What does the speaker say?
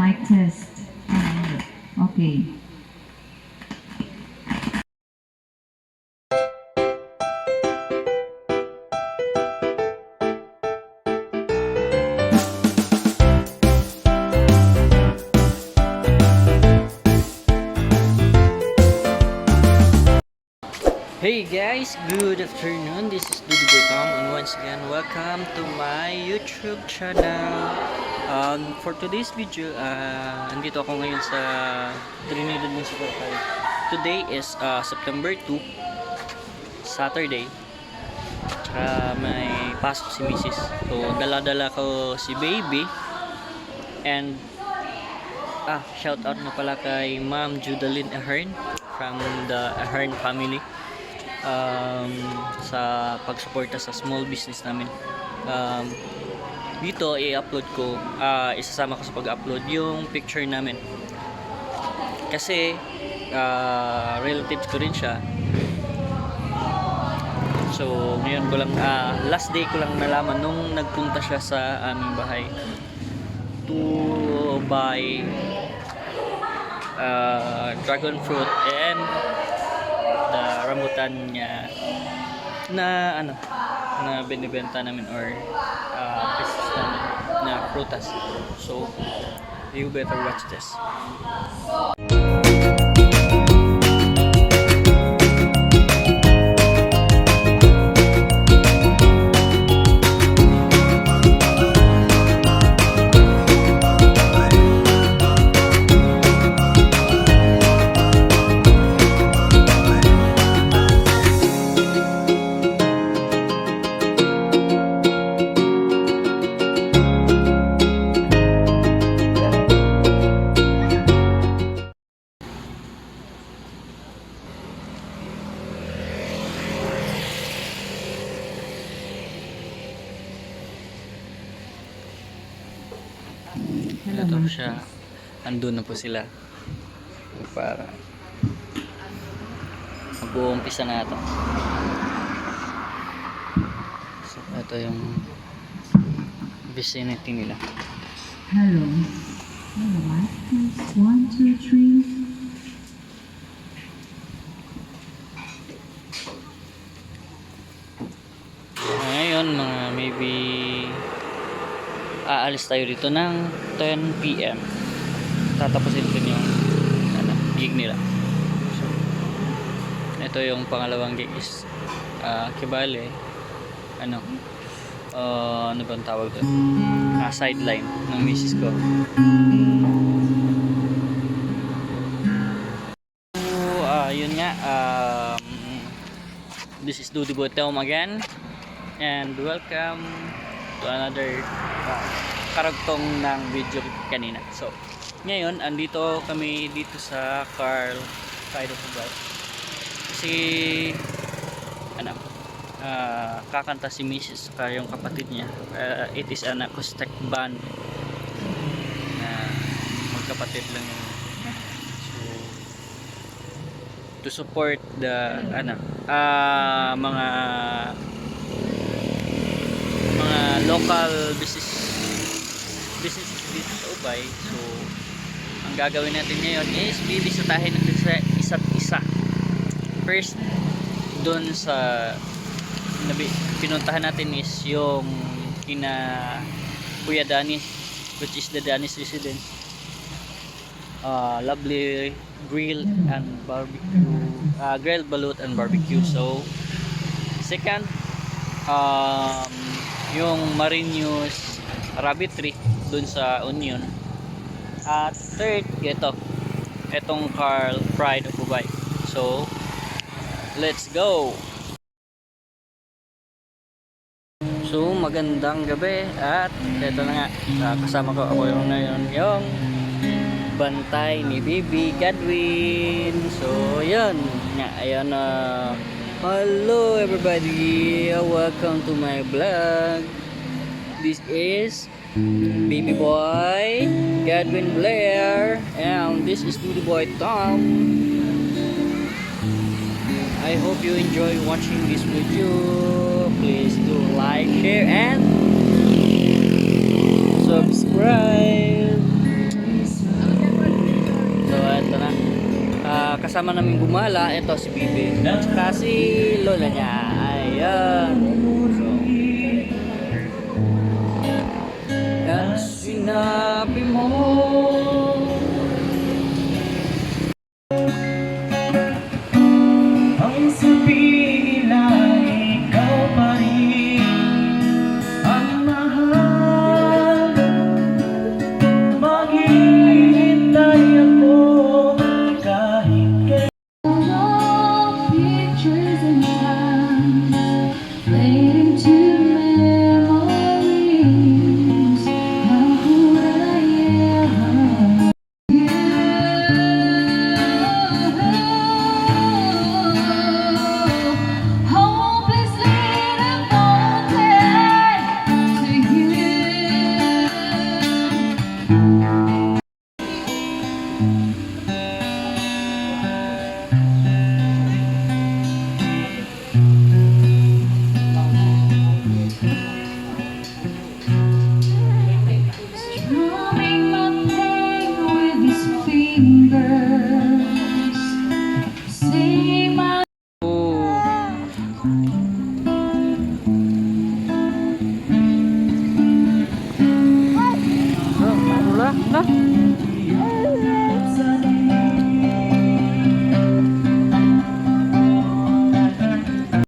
Mic test. Okay. Hey guys, good afternoon. This is Dudu Boytom and once again, welcome to my YouTube channel. For today's video, andito ako ngayon sa Trinidad Municipal College. Today is September 2, Saturday. Tsaka may pasok si Mrs. So, dala-dala ko si Baby. And, shout out na pala kay Ma'am Judalyn Ahern from the Ahern family. Sa pagsuporta sa small business namin. Dito i-upload ko, isasama ko sa pag-upload yung picture namin kasi relatives ko rin siya. So ngayon ko lang, last day ko lang nalaman nung nagpunta siya sa aming bahay to buy dragon fruit and the rambutan niya na na binibenta namin or business namin na prutas. So you better watch this. Ito siya. Andun na po sila. Para mag-uumpisa na ito. So, ito yung vicinity nila. Hello. Hello, mic test. 1, 2, 3. Ngayon, mga maybe aalis tayo dito ng 10 PM. Tatapusin din yung gig nila. So, ito yung pangalawang gig is Kibale. Ano bang tawag doon? Sideline ng misis ko. So, yun nga. This is Dudu Boytom again. And welcome to another karagtong ng video kanina. So, ngayon, andito kami dito sa Carl Pride of Dubai. Kasi, kakanta si Mrs. saka yung kapatid niya. It is an acoustic band na magkapatid lang yun. So, to support the mga local business dito sa Ubay. So ang gagawin natin ngayon is bibisitahin natin sa isa't isa. First, doon sa pinuntahan natin is yung kina Kuya Danis, which is the Danis residence. Lovely grill and barbecue, grilled balut and barbecue. So second, yung Marinews Rabbitry dun sa Union. At third, etong Carl Pride of Dubai. So let's go. So magandang gabi at eto na nga, kasama ko ako yung ngayon yung bantay ni Bibi Godwin. So yun nga, ayan hello everybody, welcome to my vlog. This is Baby Boy Godwin Blair and this is Dudu Boytom. I hope you enjoy watching this video. Please do like, share and subscribe. kasama namin gumala, ito si Bibi. At saka si Lola niya. Ayan. So, at sinabi mo ang sabihin nila ikaw pa rin ang mahal. Maghihintay ako kahit kailan. Pictures and times fade into memories. How could I ever hopelessly devoted to you. Strumming my pain with his fingers, sing my wala na.